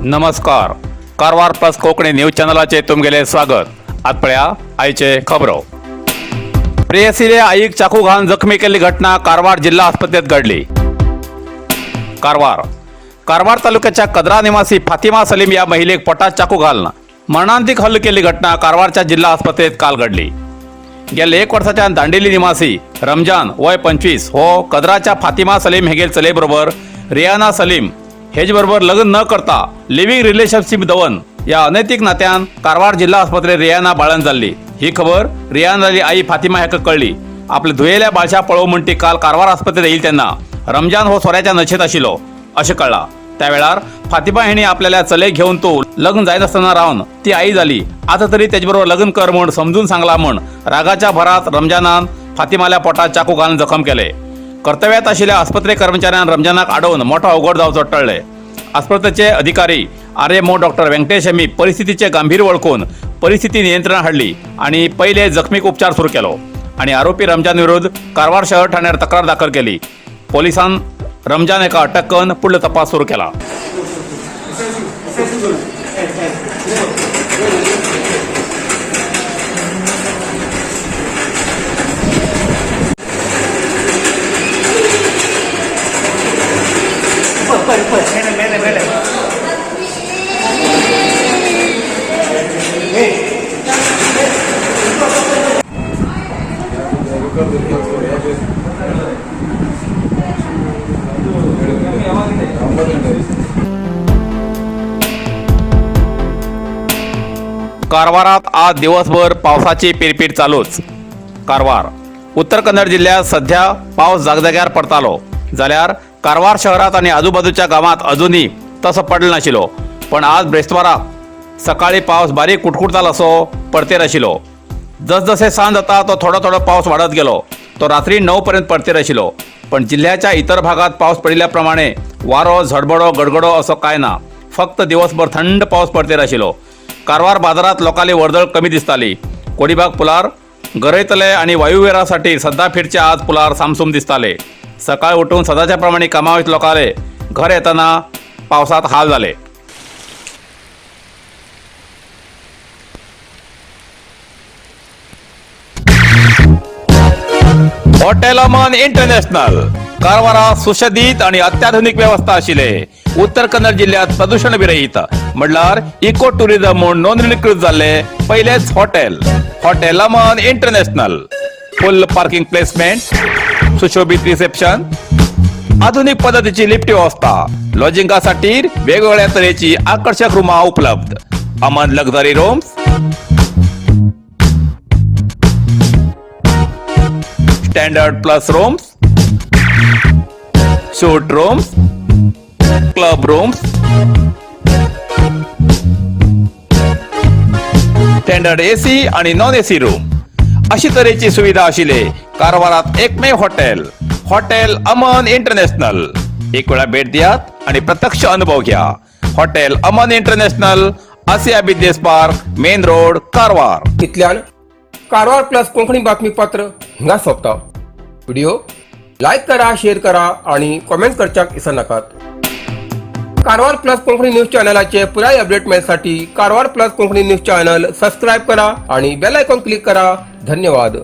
नमस्कार. Karwar plus Konkani news चॅनलाचे तुमगेले स्वागत. आतपळ्या आयचे खबरो. प्रेयसीले आईक चाकू घालून जखमी केली घटना कारवार जिल्हा आस्पत्रेत घडली. कारवार तालुक्याच्या कदरा निवासी फातिमा सलीम या महिलेक पोटात चाकू घालून मरणांतिक हल्ला केली घटना कारवारच्या जिल्हा आस्पत्रेत काल घडली. गेल्या 1 वर्षाच्या दांडेली निवासी रमजान वय 25 हो कदराच्या फातिमा सलीम हेगेल चले बरोबर रियाना सलीम हेज बरोबर लग्न न करता लिव्हिंग रिलेशनशिप दवन या अनैतिक नात्यान कारवार जिल्हा आस्पत्रेत रियाना बाळन जाल्ली. ही खबर रियानाली आई फातिमा हेका कळली. आपल्या धुयेल्या बाळशा पळोव म्हणटी काल कारवार आस्पत्रेत येईल तेन्ना रमजान हो सोऱ्याच्या नशेत आशिल्लो अशें कळला. त्यावेळार फातिमा हेणी आपल्याला चले घेऊन तो लग्न जायत असताना रावन ती आई झाली. आता तरी त्याचबरोबर लग्न कर म्हण समजून सांगला म्हण रागाच्या भरात रमजानान फातिमाल्या पोटात चाकू घालून जखम केले. कर्तव्यात आशिल्ल्या आस्पत्रे कर्मचाऱ्यान रमजानाक आडोवन मोठो अवघड जावचो टळ्ळे. आस्पत्रेचे अधिकारी आरएमओ डॉक्टर व्यंकटेश यांनी परिस्थितीचे गांभीर्य वळखून परिस्थिती नियंत्रणात हाडली आणि पहिले जखमीक उपचार सुरू केलो आणि आरोपी रमजान विरुद्ध कारवार शहर ठाण्यात तक्रार दाखल केली. पोलिसांन रमजान एका अटक करून पुढील तपास सुरू केला. कारवारात आज दिवसभर पावसाची पिरपीट चालूच. कारवार उत्तर कन्नड जिल्ह्यात सध्या पाऊस जागजाग्यार पडतालो जाल्यार कारवार शहरात आणि आजूबाजूच्या गावात अजूनही तसं पडलं नाशिलो. पण आज ब्रेस्ताराक सकाळी पाऊस बारीक कुटकुटताल असो पडतेर आशिलो. जसजसे सांज जाता तो थोडो पाऊस वाढत गेलो. तो रात्री 9 पर्यंत पडतेर आशिलो. पण जिल्ह्याच्या इतर भागात पाऊस पडिल्ल्याप्रमाणे वारो झडबडो गडगडो असो काय ना. फक्त दिवसभर थंड पाऊस पडतेर आशिलो. कारवार बाजारात लोकांली वर्दळ कमी दिसताली. कोडीबाग पुलार गरयतले आणि वायुवेरासाठी सद्दा फिरचे आज पुलार सामसूम दिसताले. सकाळी उठून सदाच्या प्रमाणे कामावयत लोकांले घर येताना पावसात हाल झाले. हॉटेल अमन इंटरनॅशनल कारवारात सुशोभित आणि अत्याधुनिक व्यवस्था आशिले. उत्तर कन्नड जिल्ह्यात प्रदूषण विरहित म्हणल्यार इको टुरिझम म्हणून नोंदणीकृत झाले पहिलेच हॉटेल अमन इंटरनॅशनल. फुल पार्किंग प्लेसमेंट, सुशोभित रिसेप्शन, आधुनिक पद्धतीची लिफ्ट व्यवस्था, लॉजिंगासाठी वेगवेगळ्या तऱ्हेची आकर्षक रूमा उपलब्ध. Aman luxury rooms, standard plus rooms, shoot rooms, club rooms, standard AC आणि नॉन एसी रूम अशी तऱ्हेची सुविधा आशिले कारवारात एकमेव हॉटेल अमन इंटरनॅशनल. एक वेळा भेट दियात आणि प्रत्यक्ष अनुभव घ्या. Hotel Aman international, Asia business park, main road, Karwar. इतल्यान कारवार प्लस कोंकणी बातमीपत्र हिंगा सोंपता. व्हिडिओ लाईक करा, शेअर करा आणि कमेंट करच्याक विसरू नाकात. कारवार प्लस कोंकणी न्यूज चॅनलाचे पुराय अपडेट मिळण्यासाठी Karwar plus Konkani news channel subscribe करा आणि बेल आयकॉन क्लिक करा. धन्यवाद.